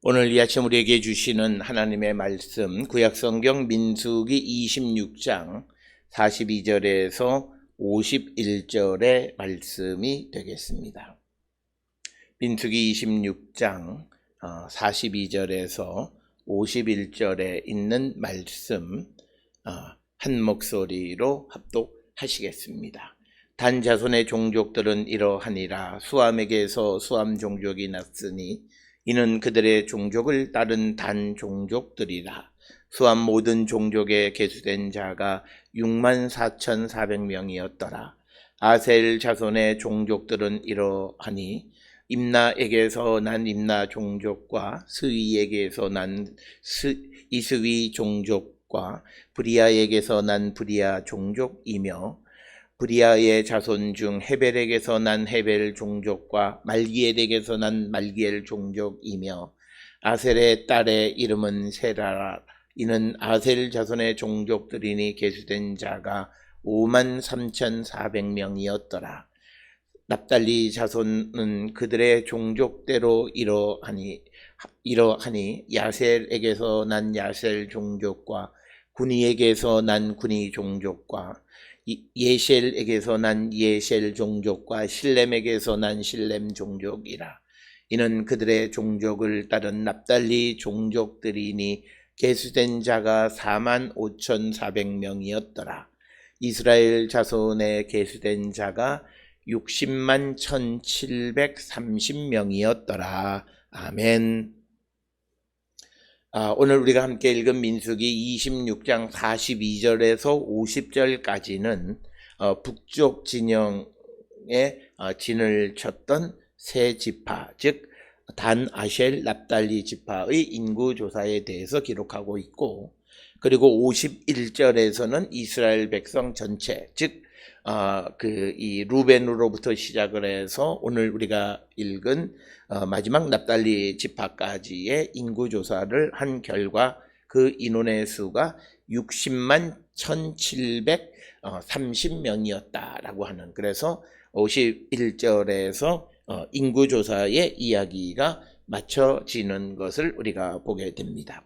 오늘 이 아침 우리에게 주시는 하나님의 말씀, 구약성경 민수기 26장 42절에서 51절의 말씀이 되겠습니다. 민수기 26장 42절에서 51절에 있는 말씀 한 목소리로 합독하시겠습니다. 단 자손의 종족들은 이러하니라. 수암에게서 수암 종족이 났으니 이는 그들의 종족을 따른 단 종족들이라. 수암 모든 종족에 계수된 자가 64,400명이었더라. 아셀 자손의 종족들은 이러하니 임나에게서 난 임나 종족과 스위에게서 난 이스위 종족과 브리아에게서 난 브리아 종족이며 브리아의 자손 중 헤벨에게서 난 헤벨 종족과 말기엘에게서 난 말기엘 종족이며 아셀의 딸의 이름은 세라라. 이는 아셀 자손의 종족들이니 계수된 자가 53,400명이었더라. 납달리 자손은 그들의 종족대로 이러하니 야셀에게서 난 야셀 종족과 구니에게서 난 구니 종족과 예셀에게서 난 예셀 종족과 실렘에게서 난 실렘 종족이라. 이는 그들의 종족을 따른 납달리 종족들이니 계수된 자가 45,400명이었더라. 이스라엘 자손에 계수된 자가 60만 1,730명이었더라. 아멘. 오늘 우리가 함께 읽은 민수기 26장 42절에서 50절까지는 북쪽 진영에 진을 쳤던 세 지파, 즉 단, 아셀, 납달리 지파의 인구조사에 대해서 기록하고 있고, 그리고 51절에서는 이스라엘 백성 전체, 즉 이 루벤으로부터 시작을 해서 오늘 우리가 읽은 마지막 납달리 지파까지의 인구조사를 한 결과 그 인원의 수가 60만 1,730명이었다라고 하는, 그래서 51절에서 인구조사의 이야기가 맞춰지는 것을 우리가 보게 됩니다.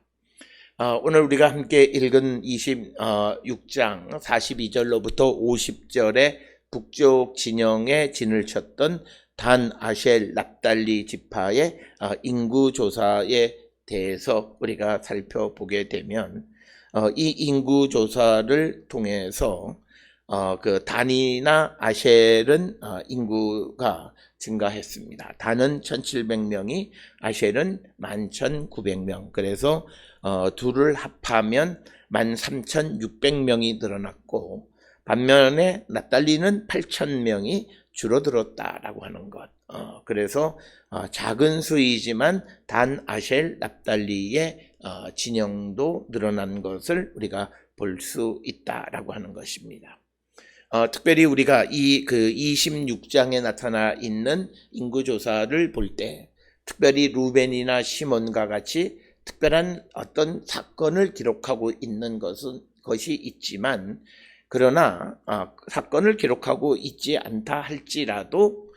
오늘 우리가 함께 읽은 26장 42절로부터 50절에 북쪽 진영에 진을 쳤던 단, 아셀, 납달리 지파의 인구조사에 대해서 우리가 살펴보게 되면 이 인구조사를 통해서 그 단이나 아셀은 인구가 증가했습니다. 단은 1,700명이, 아셀은 11,900명. 그래서 둘을 합하면 13,600명이 늘어났고, 반면에 납달리는 8,000명이 줄어들었다라고 하는 것. 그래서 작은 수이지만 단, 아셀, 납달리의 진영도 늘어난 것을 우리가 볼 수 있다라고 하는 것입니다. 특별히 우리가 이 26장에 나타나 있는 인구조사를 볼 때, 특별히 루벤이나 시몬과 같이 특별한 어떤 사건을 기록하고 있는 것이 있지만, 그러나 사건을 기록하고 있지 않다 할지라도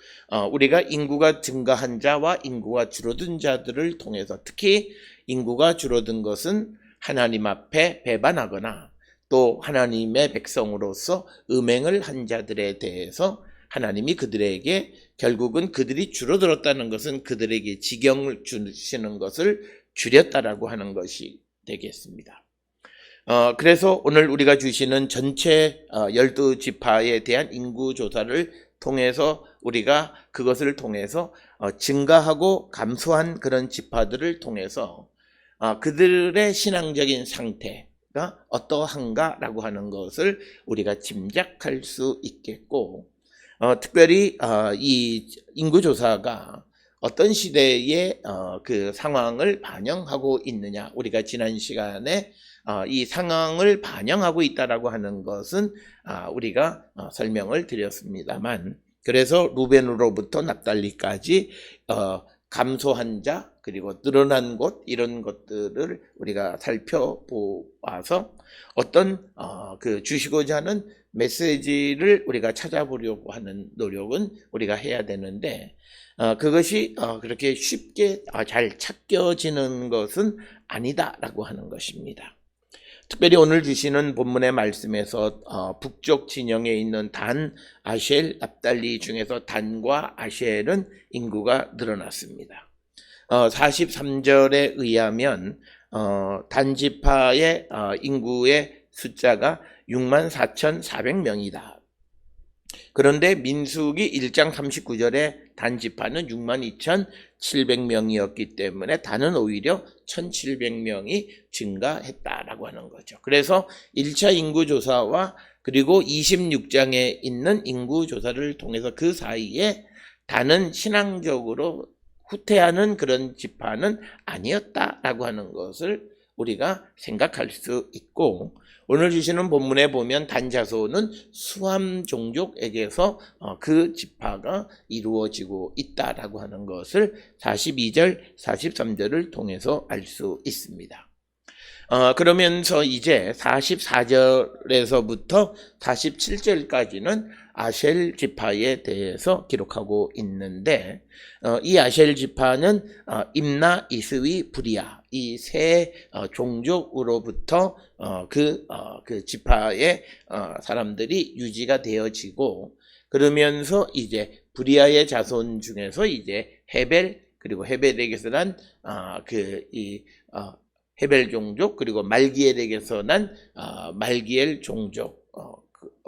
우리가 인구가 증가한 자와 인구가 줄어든 자들을 통해서, 특히 인구가 줄어든 것은 하나님 앞에 배반하거나 또 하나님의 백성으로서 음행을 한 자들에 대해서 하나님이 그들에게, 결국은 그들이 줄어들었다는 것은 그들에게 지경을 주시는 것을 줄였다라고 하는 것이 되겠습니다. 그래서 오늘 우리가 주시는 전체 12지파에 대한 인구조사를 통해서 우리가 그것을 통해서 증가하고 감소한 그런 지파들을 통해서 그들의 신앙적인 상태가 어떠한가라고 하는 것을 우리가 짐작할 수 있겠고, 특별히 이 인구조사가 어떤 시대의 그 상황을 반영하고 있느냐, 우리가 지난 시간에 이 상황을 반영하고 있다라고 하는 것은 우리가 설명을 드렸습니다만, 그래서 루벤으로부터 납달리까지 감소한 자 그리고 늘어난 곳, 이런 것들을 우리가 살펴보아서 어떤 그 주시고자 하는 메시지를 우리가 찾아보려고 하는 노력은 우리가 해야 되는데, 그것이 그렇게 쉽게 잘 찾겨지는 것은 아니다라고 하는 것입니다. 특별히 오늘 주시는 본문의 말씀에서 북쪽 진영에 있는 단, 아셀, 납달리 중에서 단과 아셀은 인구가 늘어났습니다. 43절에 의하면 단지파의 인구의 숫자가 64,400명이다. 그런데 민수기 1장 39절에 단지파는 62,700명이었기 때문에 단은 오히려 1,700명이 증가했다라고 하는 거죠. 그래서 1차 인구조사와 그리고 26장에 있는 인구조사를 통해서 그 사이에 단은 신앙적으로 후퇴하는 그런 지파는 아니었다라고 하는 것을 우리가 생각할 수 있고, 오늘 주시는 본문에 보면 단자손은 수함 종족에게서 그 지파가 이루어지고 있다라고 하는 것을 42절, 43절을 통해서 알 수 있습니다. 그러면서 이제 44절에서부터 47절까지는 아셀 지파에 대해서 기록하고 있는데, 이 아셀 지파는 임나, 이스위, 브리아 이 세 종족으로부터 그 지파의 사람들이 유지가 되어지고, 그러면서 이제 브리아의 자손 중에서 이제 헤벨, 그리고 헤벨에게서 난 헤벨 종족, 그리고 말기엘에게서 난 말기엘 종족,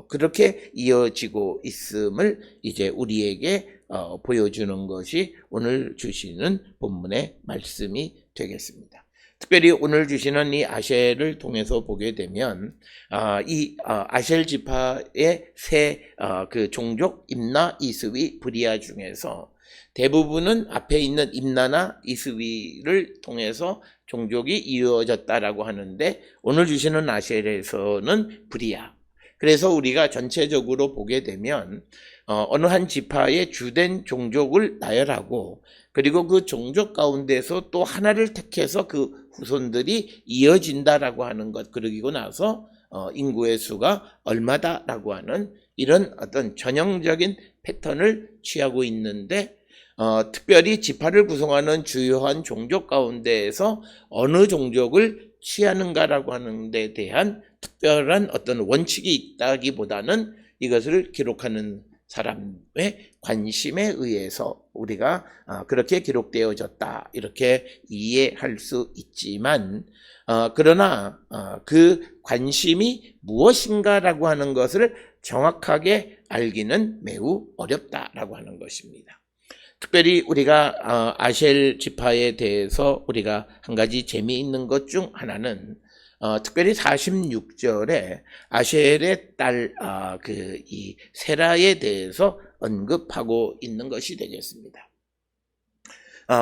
그렇게 이어지고 있음을 이제 우리에게 보여주는 것이 오늘 주시는 본문의 말씀이 되겠습니다. 특별히 오늘 주시는 이 아셀을 통해서 보게 되면 이 아셀 지파의 세 그 종족 임나, 이스위, 브리아 중에서 대부분은 앞에 있는 임나나 이스위를 통해서 종족이 이루어졌다라고 하는데, 오늘 주시는 아셀에서는 브리아. 그래서 우리가 전체적으로 보게 되면 어느 한 지파의 주된 종족을 나열하고, 그리고 그 종족 가운데서 또 하나를 택해서 그 후손들이 이어진다라고 하는 것, 그러고 나서 인구의 수가 얼마다라고 하는 이런 어떤 전형적인 패턴을 취하고 있는데, 특별히 지파를 구성하는 주요한 종족 가운데에서 어느 종족을 취하는가라고 하는 데 대한 특별한 어떤 원칙이 있다기보다는 이것을 기록하는 사람의 관심에 의해서 우리가 그렇게 기록되어졌다, 이렇게 이해할 수 있지만, 그러나 그 관심이 무엇인가라고 하는 것을 정확하게 알기는 매우 어렵다라고 하는 것입니다. 특별히 우리가 아셀 지파에 대해서 우리가 한 가지 재미있는 것 중 하나는 특별히 46절에 아셀의 딸 이 세라에 대해서 언급하고 있는 것이 되겠습니다.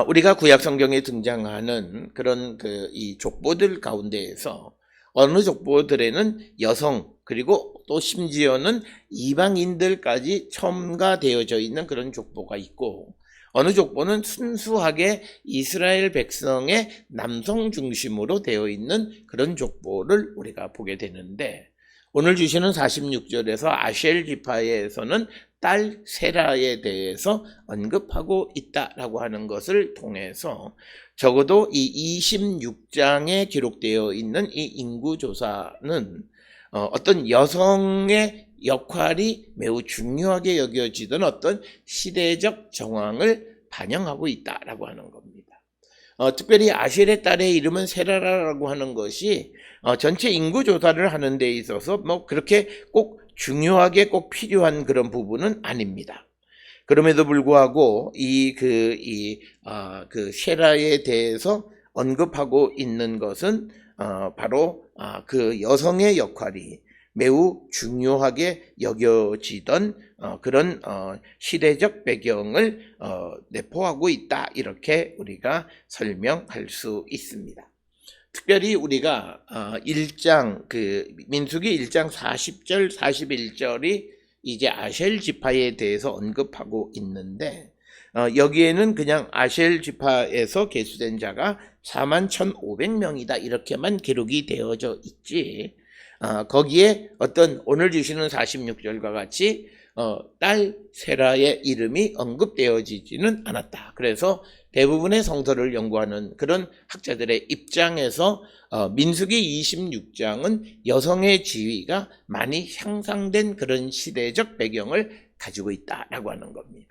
우리가 구약 성경에 등장하는 그런 이 족보들 가운데에서 어느 족보들에는 여성, 그리고 또 심지어는 이방인들까지 첨가되어져 있는 그런 족보가 있고, 어느 족보는 순수하게 이스라엘 백성의 남성 중심으로 되어 있는 그런 족보를 우리가 보게 되는데, 오늘 주시는 46절에서 아셀 지파에서는 딸 세라에 대해서 언급하고 있다라고 하는 것을 통해서 적어도 이 26장에 기록되어 있는 이 인구조사는 어떤 여성의 역할이 매우 중요하게 여겨지던 어떤 시대적 정황을 반영하고 있다라고 하는 겁니다. 특별히 아셀의 딸의 이름은 세라라고 하는 것이 전체 인구 조사를 하는 데 있어서 뭐 그렇게 꼭 중요하게 꼭 필요한 그런 부분은 아닙니다. 그럼에도 불구하고 그 세라에 대해서 언급하고 있는 것은 바로 그 여성의 역할이 매우 중요하게 여겨지던 그런 시대적 배경을 내포하고 있다, 이렇게 우리가 설명할 수 있습니다. 특별히 우리가 1장 민수기 1장 40절 41절이 이제 아셀 지파에 대해서 언급하고 있는데, 여기에는 그냥 아셀 지파에서 계수된 자가 41,500명이다 이렇게만 기록이 되어져 있지, 거기에 어떤 오늘 주시는 46절과 같이 딸 세라의 이름이 언급되어지지는 않았다. 그래서 대부분의 성서를 연구하는 그런 학자들의 입장에서 민수기 26장은 여성의 지위가 많이 향상된 그런 시대적 배경을 가지고 있다라고 하는 겁니다.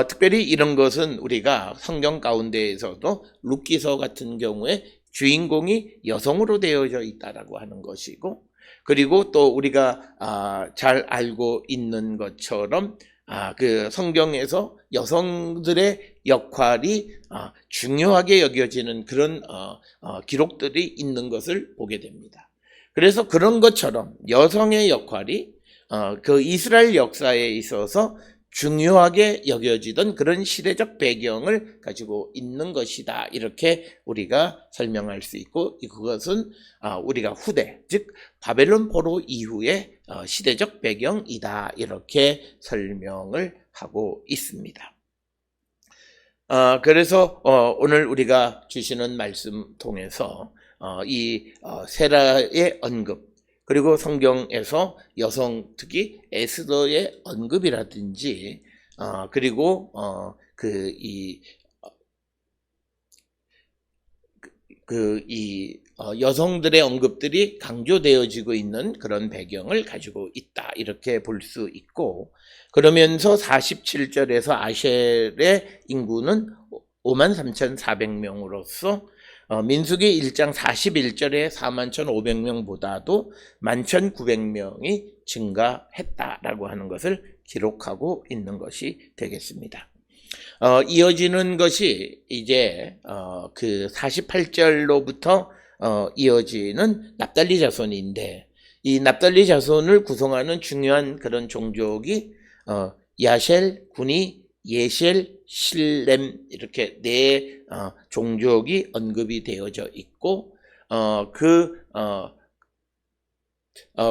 특별히 이런 것은 우리가 성경 가운데에서도 룻기서 같은 경우에 주인공이 여성으로 되어져 있다라고 하는 것이고, 그리고 또 우리가 잘 알고 있는 것처럼 그 성경에서 여성들의 역할이 중요하게 여겨지는 그런 기록들이 있는 것을 보게 됩니다. 그래서 그런 것처럼 여성의 역할이 그 이스라엘 역사에 있어서 중요하게 여겨지던 그런 시대적 배경을 가지고 있는 것이다. 이렇게 우리가 설명할 수 있고, 그것은 우리가 후대, 즉 바벨론 포로 이후의 시대적 배경이다. 이렇게 설명을 하고 있습니다. 그래서 오늘 우리가 주시는 말씀 통해서 이 세라의 언급, 그리고 성경에서 여성, 특히 에스더의 언급이라든지 그리고 여성들의 언급들이 강조되어지고 있는 그런 배경을 가지고 있다. 이렇게 볼 수 있고, 그러면서 47절에서 아셀의 인구는 53,400명으로서 민수기 1장 41절에 41,500명보다도 11,900명이 증가했다라고 하는 것을 기록하고 있는 것이 되겠습니다. 이어지는 것이 이제 그 48절로부터 이어지는 납달리 자손인데, 이 납달리 자손을 구성하는 중요한 그런 종족이 야셀, 구니, 예셀, 실렘, 이렇게 네 종족이 언급이 되어져 있고,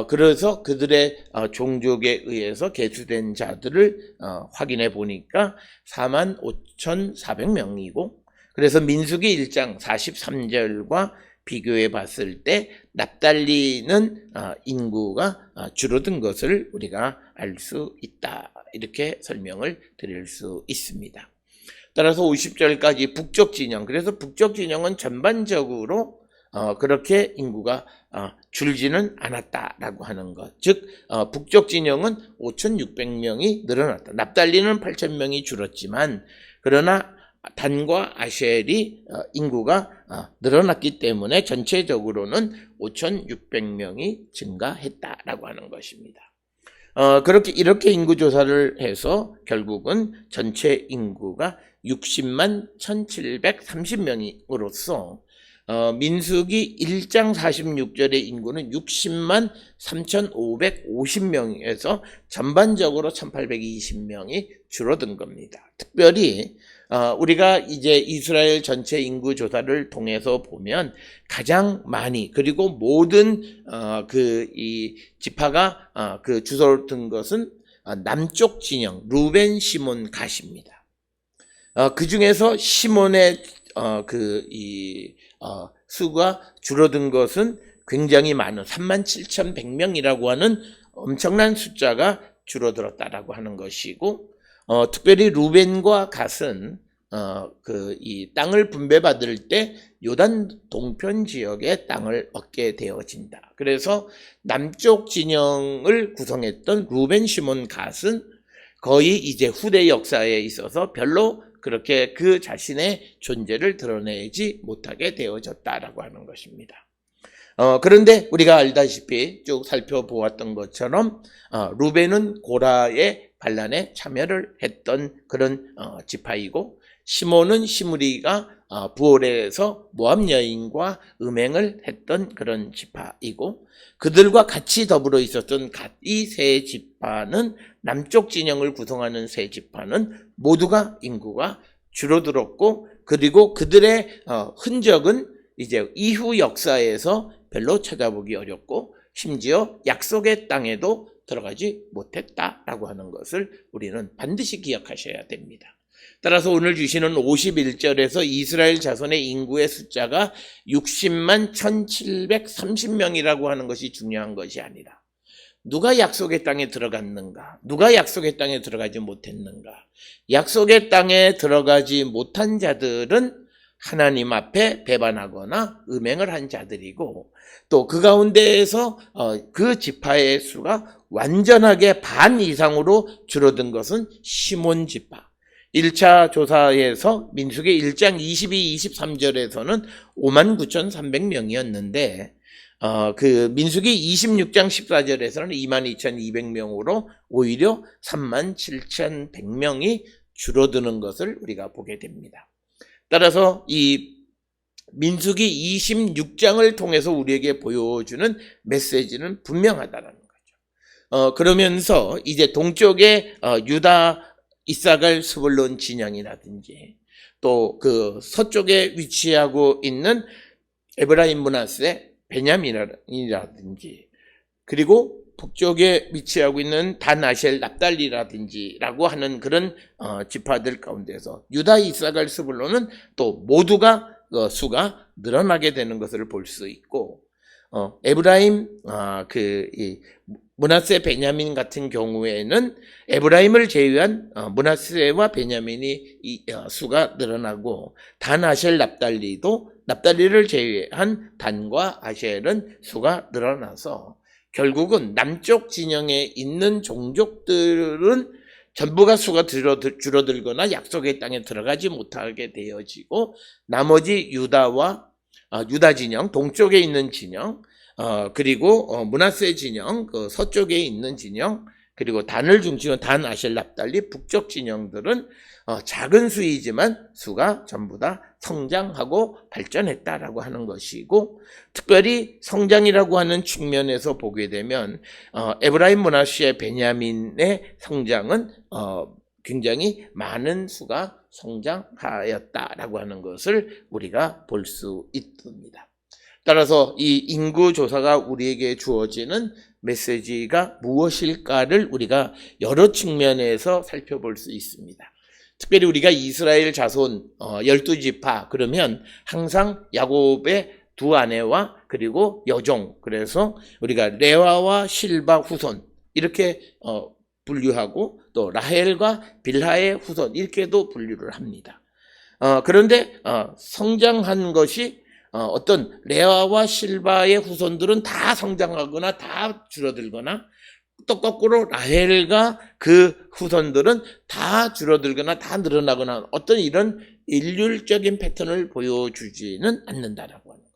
그래서 그들의 종족에 의해서 계수된 자들을 확인해 보니까 45,400명이고, 그래서 민수기 1장 43절과 비교해 봤을 때 납달리는 인구가 줄어든 것을 우리가 알 수 있다. 이렇게 설명을 드릴 수 있습니다. 따라서 50절까지 북쪽 진영, 그래서 북쪽 진영은 전반적으로 그렇게 인구가 줄지는 않았다라고 하는 것. 즉 북쪽 진영은 5,600명이 늘어났다. 납달리는 8,000명이 줄었지만, 그러나 단과 아셀이 인구가 늘어났기 때문에 전체적으로는 5,600명이 증가했다라고 하는 것입니다. 이렇게 인구 조사를 해서 결국은 전체 인구가 60만 1,730명으로서 민수기 1장 46절의 인구는 60만 3,550명에서 전반적으로 1,820명이 줄어든 겁니다. 특별히 우리가 이제 이스라엘 전체 인구 조사를 통해서 보면 가장 많이, 그리고 모든 이 지파가 그 주소를 둔 것은 남쪽 진영 루벤, 시몬, 갓입니다. 그 중에서 시몬의 수가 줄어든 것은 굉장히 많은 37,100명이라고 하는 엄청난 숫자가 줄어들었다라고 하는 것이고, 특별히 루벤과 갓은 이 땅을 분배받을 때 요단 동편 지역의 땅을 얻게 되어진다. 그래서 남쪽 진영을 구성했던 루벤, 시몬, 갓은 거의 이제 후대 역사에 있어서 별로 그렇게 그 자신의 존재를 드러내지 못하게 되어졌다라고 하는 것입니다. 그런데 우리가 알다시피 쭉 살펴보았던 것처럼 루벤은 고라의 반란에 참여를 했던 그런 지파이고, 시몬은 시므리가 부올에서 모압 여인과 음행을 했던 그런 지파이고, 그들과 같이 더불어 있었던 이 세 지파는, 남쪽 진영을 구성하는 세 지파는 모두가 인구가 줄어들었고, 그리고 그들의 흔적은 이제 이후 역사에서 별로 찾아보기 어렵고, 심지어 약속의 땅에도 들어가지 못했다라고 하는 것을 우리는 반드시 기억하셔야 됩니다. 따라서 오늘 주시는 51절에서 이스라엘 자손의 인구의 숫자가 60만 1,730명이라고 하는 것이 중요한 것이 아니라, 누가 약속의 땅에 들어갔는가? 누가 약속의 땅에 들어가지 못했는가? 약속의 땅에 들어가지 못한 자들은 하나님 앞에 배반하거나 음행을 한 자들이고, 또 그 가운데에서 그 지파의 수가 완전하게 반 이상으로 줄어든 것은 시몬 지파. 1차 조사에서 민수기 1장 22, 23절에서는 59,300명이었는데 그 민수기 26장 14절에서는 22,200명으로 오히려 37,100명이 줄어드는 것을 우리가 보게 됩니다. 따라서 이 민수기 26장을 통해서 우리에게 보여주는 메시지는 분명하다는 거죠. 그러면서 이제 동쪽에 유다, 이사갈, 스불론 진영이라든지 또 그 서쪽에 위치하고 있는 에브라임, 므낫세, 베냐민이라든지 그리고 북쪽에 위치하고 있는 단, 아셀, 납달리라든지라고 하는 그런 지파들 가운데서 유다, 이사갈, 스불론은 또 모두가 수가 늘어나게 되는 것을 볼 수 있고, 에브라임, 므낫세, 베냐민 같은 경우에는 에브라임을 제외한 므낫세와 베냐민이 수가 늘어나고, 단, 아셀, 납달리도 납달리를 제외한 단과 아셀은 수가 늘어나서 결국은 남쪽 진영에 있는 종족들은 전부가 수가 줄어들거나 약속의 땅에 들어가지 못하게 되어지고, 나머지 유다 진영, 동쪽에 있는 진영, 그리고 므낫세 진영, 그 서쪽에 있는 진영, 그리고 단을 중심으로 단, 아셀, 납달리 북쪽 진영들은 작은 수이지만 수가 전부 다 성장하고 발전했다라고 하는 것이고, 특별히 성장이라고 하는 측면에서 보게 되면 에브라임, 므낫세, 베냐민의 성장은 굉장히 많은 수가 성장하였다라고 하는 것을 우리가 볼 수 있습니다. 따라서 이 인구 조사가 우리에게 주어지는 메시지가 무엇일까를 우리가 여러 측면에서 살펴볼 수 있습니다. 특별히 우리가 이스라엘 자손 12지파 그러면 항상 야곱의 두 아내와 그리고 여종, 그래서 우리가 레와와 실바 후손 이렇게 분류하고, 또 라헬과 빌하의 후손 이렇게도 분류를 합니다. 그런데 성장한 것이 어떤 레아와 실바의 후손들은 다 성장하거나 다 줄어들거나, 또 거꾸로 라헬과 그 후손들은 다 줄어들거나 다 늘어나거나 어떤 이런 일률적인 패턴을 보여주지는 않는다라고 하는 거죠.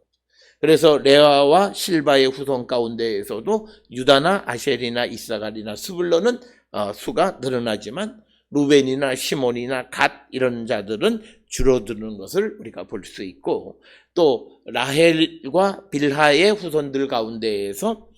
그래서 레아와 실바의 후손 가운데에서도 유다나 아셀이나 이사갈이나 스불론은 수가 늘어나지만 루벤이나 시몬이나 갓 이런 자들은 줄어드는 것을 우리가 볼 수 있고, 또 라헬과 빌하의 후손들 가운데에서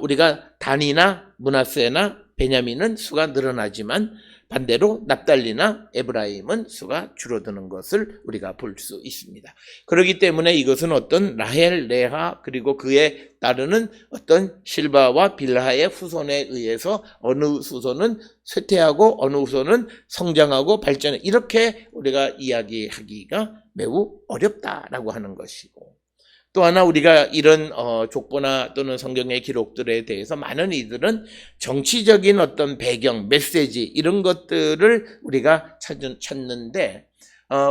우리가 단이나 므낫세나 베냐민은 수가 늘어나지만 반대로 납달리나 에브라임은 수가 줄어드는 것을 우리가 볼 수 있습니다. 그렇기 때문에 이것은 어떤 라헬, 레하 그리고 그에 따르는 어떤 실바와 빌하의 후손에 의해서 어느 후손은 쇠퇴하고 어느 후손은 성장하고 발전해, 이렇게 우리가 이야기하기가 매우 어렵다라고 하는 것이고, 또 하나 우리가 이런 족보나 또는 성경의 기록들에 대해서 많은 이들은 정치적인 어떤 배경, 메시지 이런 것들을 우리가 찾는데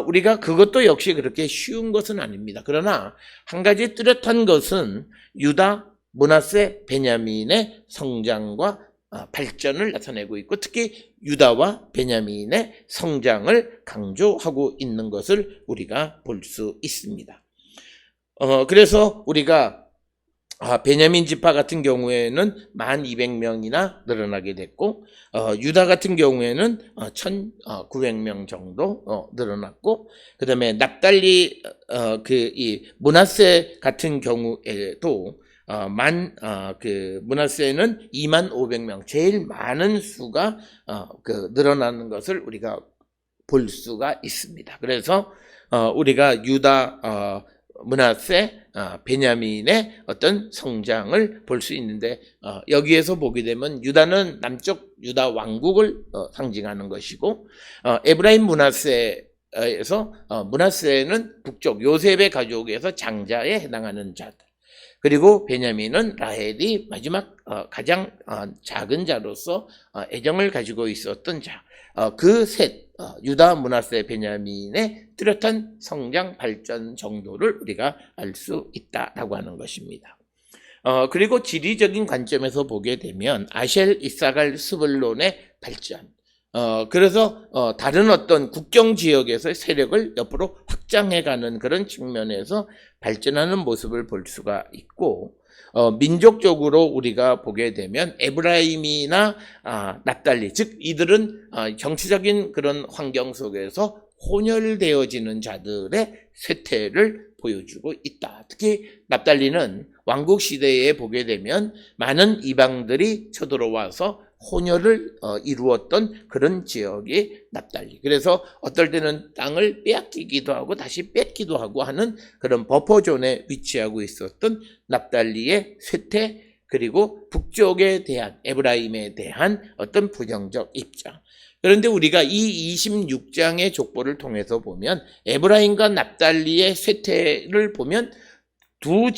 우리가 그것도 역시 그렇게 쉬운 것은 아닙니다. 그러나 한 가지 뚜렷한 것은 유다, 므낫세, 베냐민의 성장과 발전을 나타내고 있고, 특히 유다와 베냐민의 성장을 강조하고 있는 것을 우리가 볼 수 있습니다. 그래서 우리가 베냐민 지파 같은 경우에는 1200명이나 늘어나게 됐고, 유다 같은 경우에는 1900명 정도 늘어났고, 그 다음에 납달리 이 므낫세 같은 경우에도 므낫세는 2500명, 제일 많은 수가 늘어나는 것을 우리가 볼 수가 있습니다. 그래서 우리가 유다, 므낫세, 베냐민의 어떤 성장을 볼 수 있는데, 여기에서 보게 되면 유다는 남쪽 유다 왕국을 상징하는 것이고, 에브라임, 므낫세에서 므낫세는 북쪽 요셉의 가족에서 장자에 해당하는 자들, 그리고 베냐민은 라헬이 마지막 가장 작은 자로서 애정을 가지고 있었던 자. 그 셋, 유다, 므낫세, 베냐민의 뚜렷한 성장 발전 정도를 우리가 알 수 있다라고 하는 것입니다. 그리고 지리적인 관점에서 보게 되면 아셀, 이사갈, 스불론의 발전. 그래서 다른 어떤 국경 지역에서의 세력을 옆으로 확장해가는 그런 측면에서 발전하는 모습을 볼 수가 있고, 민족적으로 우리가 보게 되면 에브라임이나 납달리, 즉 이들은 정치적인 그런 환경 속에서 혼혈되어지는 자들의 쇠퇴를 보여주고 있다. 특히 납달리는 왕국 시대에 보게 되면 많은 이방들이 쳐들어와서 혼혈을 이루었던 그런 지역이 납달리. 그래서 어떨 때는 땅을 빼앗기기도 하고 다시 뺏기도 하고 하는 그런 버퍼존에 위치하고 있었던 납달리의 쇠퇴, 그리고 북쪽에 대한 에브라임에 대한 어떤 부정적 입장. 그런데 우리가 이 26장의 족보를 통해서 보면 에브라임과 납달리의 쇠퇴를 보면 두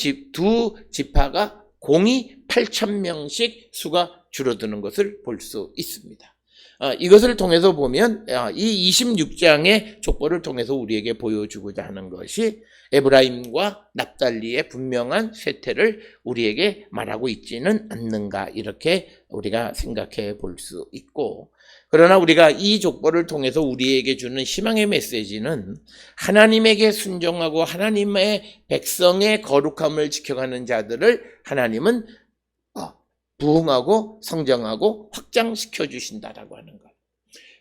지파가 공이 8,000명씩 수가 줄어드는 것을 볼 수 있습니다. 이것을 통해서 보면 이 26장의 족보를 통해서 우리에게 보여주고자 하는 것이 에브라임과 납달리의 분명한 쇠퇴를 우리에게 말하고 있지는 않는가, 이렇게 우리가 생각해 볼 수 있고, 그러나 우리가 이 족보를 통해서 우리에게 주는 희망의 메시지는 하나님에게 순종하고 하나님의 백성의 거룩함을 지켜가는 자들을 하나님은 부흥하고 성장하고 확장시켜 주신다라고 하는 것.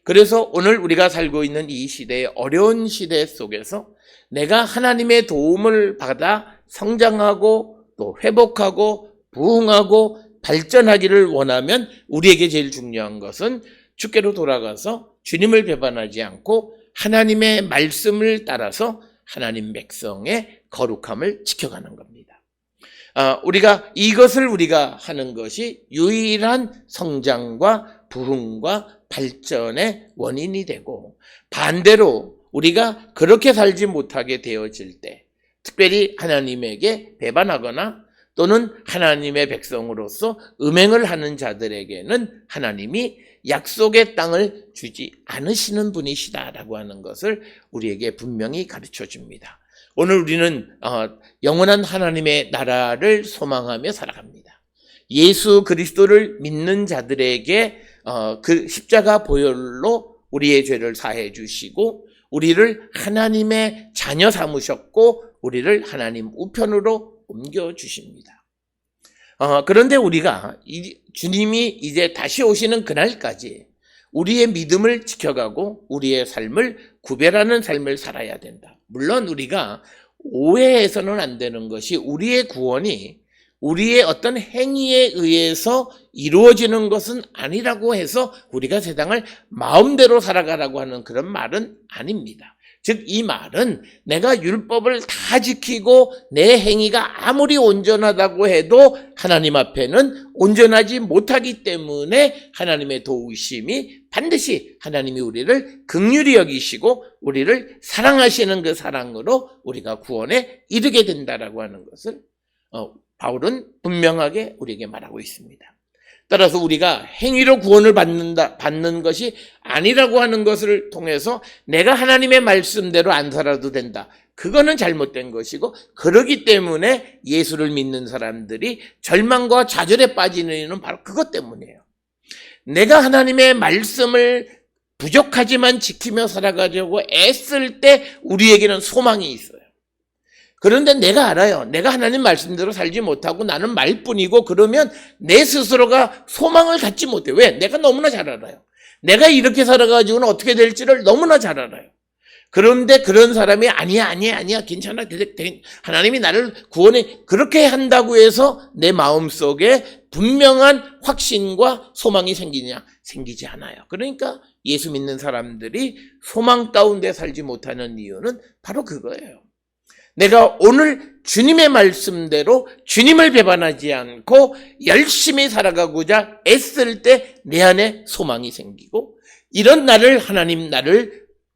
그래서 오늘 우리가 살고 있는 이 시대의 어려운 시대 속에서 내가 하나님의 도움을 받아 성장하고 또 회복하고 부흥하고 발전하기를 원하면 우리에게 제일 중요한 것은 주께로 돌아가서 주님을 배반하지 않고 하나님의 말씀을 따라서 하나님 백성의 거룩함을 지켜가는 겁니다. 이것을 우리가 하는 것이 유일한 성장과 부흥과 발전의 원인이 되고, 반대로 우리가 그렇게 살지 못하게 되어질 때, 특별히 하나님에게 배반하거나 또는 하나님의 백성으로서 음행을 하는 자들에게는 하나님이 약속의 땅을 주지 않으시는 분이시다라고 하는 것을 우리에게 분명히 가르쳐 줍니다. 오늘 우리는 영원한 하나님의 나라를 소망하며 살아갑니다. 예수 그리스도를 믿는 자들에게 그 십자가 보혈로 우리의 죄를 사해 주시고 우리를 하나님의 자녀 삼으셨고 우리를 하나님 우편으로 옮겨 주십니다. 그런데 우리가 주님이 이제 다시 오시는 그날까지 우리의 믿음을 지켜가고 우리의 삶을 구별하는 삶을 살아야 된다. 물론 우리가 오해해서는 안 되는 것이 우리의 구원이 우리의 어떤 행위에 의해서 이루어지는 것은 아니라고 해서 우리가 세상을 마음대로 살아가라고 하는 그런 말은 아닙니다. 즉 이 말은 내가 율법을 다 지키고 내 행위가 아무리 온전하다고 해도 하나님 앞에는 온전하지 못하기 때문에 하나님의 도우심이 반드시 하나님이 우리를 긍휼히 여기시고 우리를 사랑하시는 그 사랑으로 우리가 구원에 이르게 된다라고 하는 것을 바울은 분명하게 우리에게 말하고 있습니다. 따라서 우리가 행위로 구원을 받는 것이 아니라고 하는 것을 통해서 내가 하나님의 말씀대로 안 살아도 된다. 그거는 잘못된 것이고, 그러기 때문에 예수를 믿는 사람들이 절망과 좌절에 빠지는 이유는 바로 그것 때문이에요. 내가 하나님의 말씀을 부족하지만 지키며 살아가려고 애쓸 때 우리에게는 소망이 있어요. 그런데 내가 알아요. 내가 하나님 말씀대로 살지 못하고 나는 말뿐이고 그러면 내 스스로가 소망을 갖지 못해. 왜? 내가 너무나 잘 알아요. 내가 이렇게 살아가지고는 어떻게 될지를 너무나 잘 알아요. 그런데 그런 사람이 아니야 괜찮아, 하나님이 나를 구원해, 그렇게 한다고 해서 내 마음속에 분명한 확신과 소망이 생기냐? 생기지 않아요. 그러니까 예수 믿는 사람들이 소망 가운데 살지 못하는 이유는 바로 그거예요. 내가 오늘 주님의 말씀대로 주님을 배반하지 않고 열심히 살아가고자 애쓸 때 내 안에 소망이 생기고, 이런 나를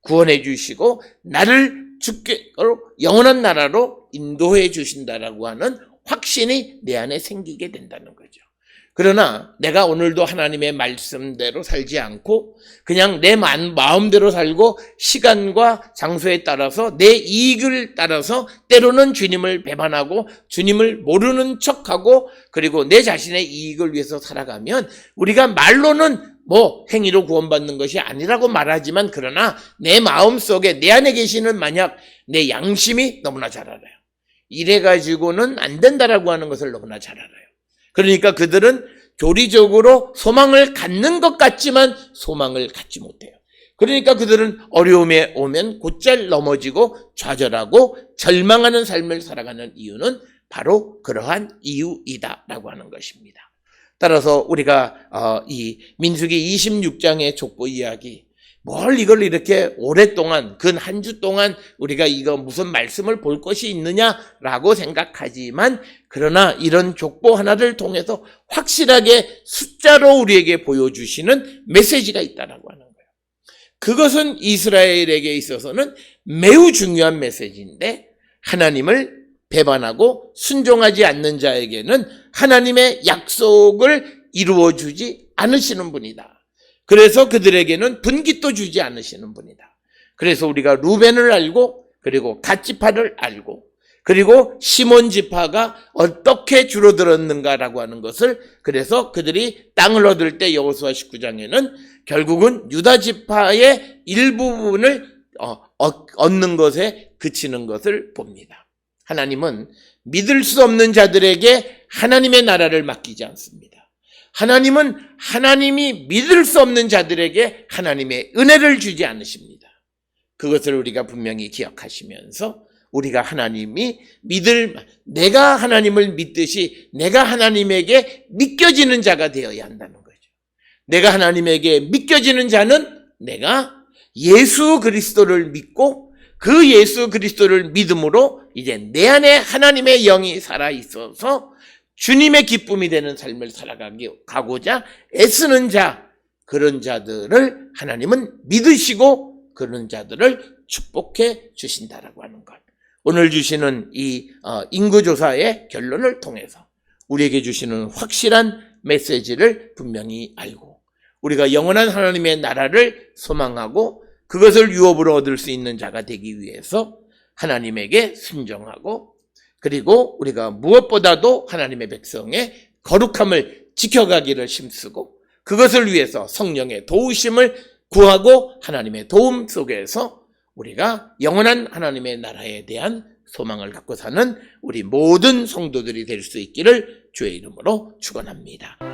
구원해 주시고 나를 주께로 영원한 나라로 인도해 주신다라고 하는 확신이 내 안에 생기게 된다는 거죠. 그러나 내가 오늘도 하나님의 말씀대로 살지 않고 그냥 내 마음대로 살고 시간과 장소에 따라서 내 이익을 따라서 때로는 주님을 배반하고 주님을 모르는 척하고 그리고 내 자신의 이익을 위해서 살아가면 우리가 말로는 행위로 구원받는 것이 아니라고 말하지만 그러나 내 마음속에 내 안에 계시는 만약 내 양심이 너무나 잘 알아요. 이래가지고는 안 된다라고 하는 것을 너무나 잘 알아요. 그러니까 그들은 교리적으로 소망을 갖는 것 같지만 소망을 갖지 못해요. 그러니까 그들은 어려움에 오면 곧잘 넘어지고 좌절하고 절망하는 삶을 살아가는 이유는 바로 그러한 이유이다라고 하는 것입니다. 따라서 우리가 이 민수기 26장의 족보 이야기 뭘 이걸 이렇게 오랫동안 근 한 주 동안 우리가 이거 무슨 말씀을 볼 것이 있느냐라고 생각하지만 그러나 이런 족보 하나를 통해서 확실하게 숫자로 우리에게 보여주시는 메시지가 있다라고 하는 거예요. 그것은 이스라엘에게 있어서는 매우 중요한 메시지인데 하나님을 배반하고 순종하지 않는 자에게는 하나님의 약속을 이루어주지 않으시는 분이다. 그래서 그들에게는 분깃도 주지 않으시는 분이다. 그래서 우리가 루벤을 알고 그리고 갓지파를 알고 그리고 시몬 지파가 어떻게 줄어들었는가라고 하는 것을 그래서 그들이 땅을 얻을 때 여호수아 19장에는 결국은 유다 지파의 일부분을 얻는 것에 그치는 것을 봅니다. 하나님은 믿을 수 없는 자들에게 하나님의 나라를 맡기지 않습니다. 하나님은 하나님이 믿을 수 없는 자들에게 하나님의 은혜를 주지 않으십니다. 그것을 우리가 분명히 기억하시면서 우리가 내가 하나님을 믿듯이 내가 하나님에게 믿겨지는 자가 되어야 한다는 거죠. 내가 하나님에게 믿겨지는 자는 내가 예수 그리스도를 믿고 그 예수 그리스도를 믿음으로 이제 내 안에 하나님의 영이 살아있어서 주님의 기쁨이 되는 삶을 살아가고자 애쓰는 자, 그런 자들을 하나님은 믿으시고 그런 자들을 축복해 주신다라고 하는 것. 오늘 주시는 이 인구조사의 결론을 통해서 우리에게 주시는 확실한 메시지를 분명히 알고 우리가 영원한 하나님의 나라를 소망하고 그것을 유업으로 얻을 수 있는 자가 되기 위해서 하나님에게 순종하고 그리고 우리가 무엇보다도 하나님의 백성의 거룩함을 지켜가기를 힘쓰고 그것을 위해서 성령의 도우심을 구하고 하나님의 도움 속에서 우리가 영원한 하나님의 나라에 대한 소망을 갖고 사는 우리 모든 성도들이 될 수 있기를 주의 이름으로 축원합니다.